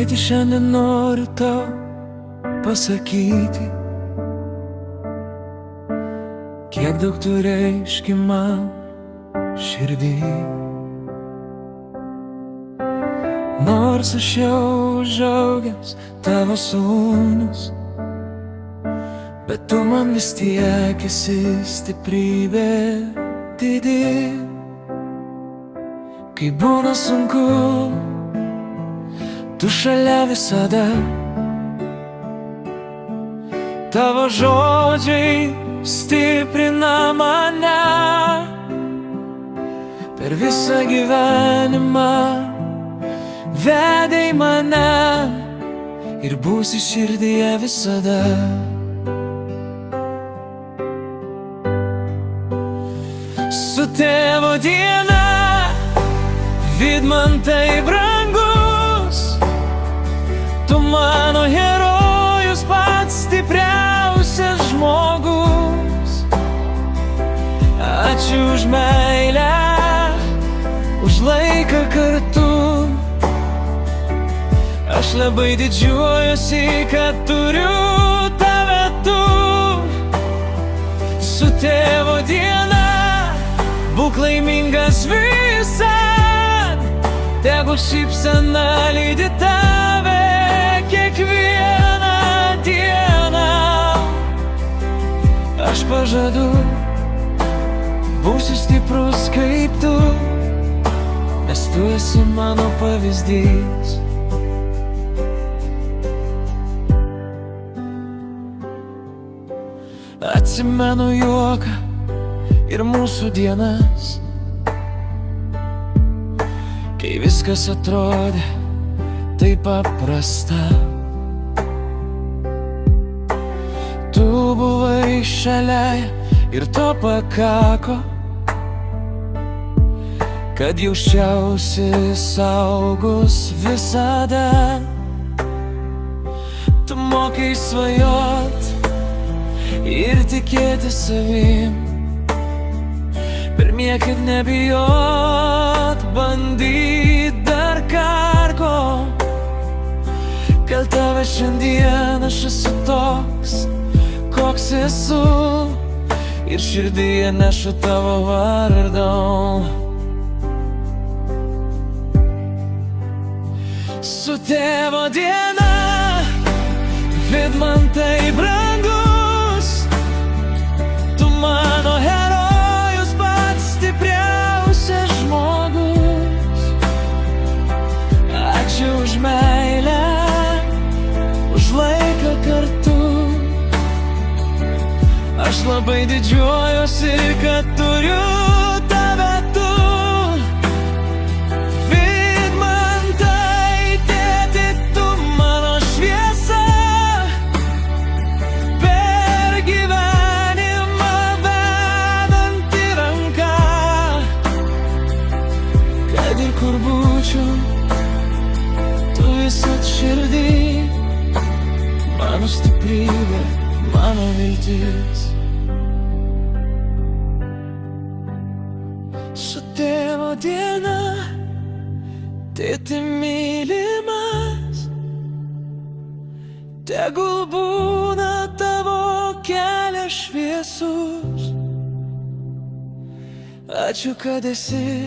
Tėti, šiandien noriu tau pasakyti, kiek daug tu reiški man širdį. Nors aš jau užaugęs tavo sūnus, bet tu man vis tiek esi stiprybė didi. Kai būna sunku, tu šalia visada. Tavo žodžiai stiprina mane. Per visą gyvenimą vedei mane ir būsi širdyje visada. Su tėvo diena, Vidmantai brangus, tu mano herojus, pats stipriausias žmogus. Ačiū už meilę, už laiką kartu. Aš labai didžiuojuosi, kad turiu tave tu. Su tėvo diena, būk laimingas visad. Tegul šypsena lydi tave kiekvieną dieną. Aš pažadu, būsiu stiprus kaip tu, nes tu esi mano pavyzdys. Atsimenu juoką ir mūsų dienas, kai viskas atrodė taip paprasta. Tu buvai šalia ir to pakako, kad jausčiausi saugus visada. Tu mokai svajot ir tikėti savim, per niekad nebijot, bandyt dar karko. Dėl tave šiandien aš esu toks, koks esu, ir širdyje nešu tavo vardą. Su tėvo diena, Vidmantai brangus, tu mano herojus, pats stipriausias žmogus. Ačiū už meilę, už laiką kartu. Aš labai didžiuojuosi, kad turiu tave tu. Kur būčiau, tu visad širdį, mano stiprybė, mano viltis. Su tėvo diena, tėti mylimas, tegul būna tavo kelias šviesus. Ačiū, kad esi,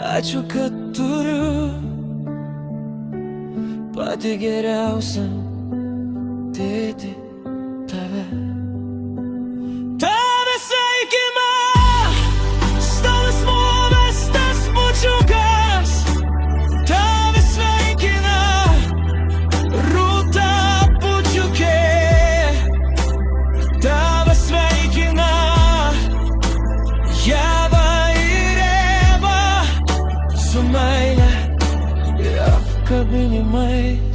ačiū, kad turiu patį geriausią tėtį, tave. Tave sveikina storas movestas bučiukas. Tave sveikina Rūta bučiukė. Tave sveikina su meile ir apkabinimais.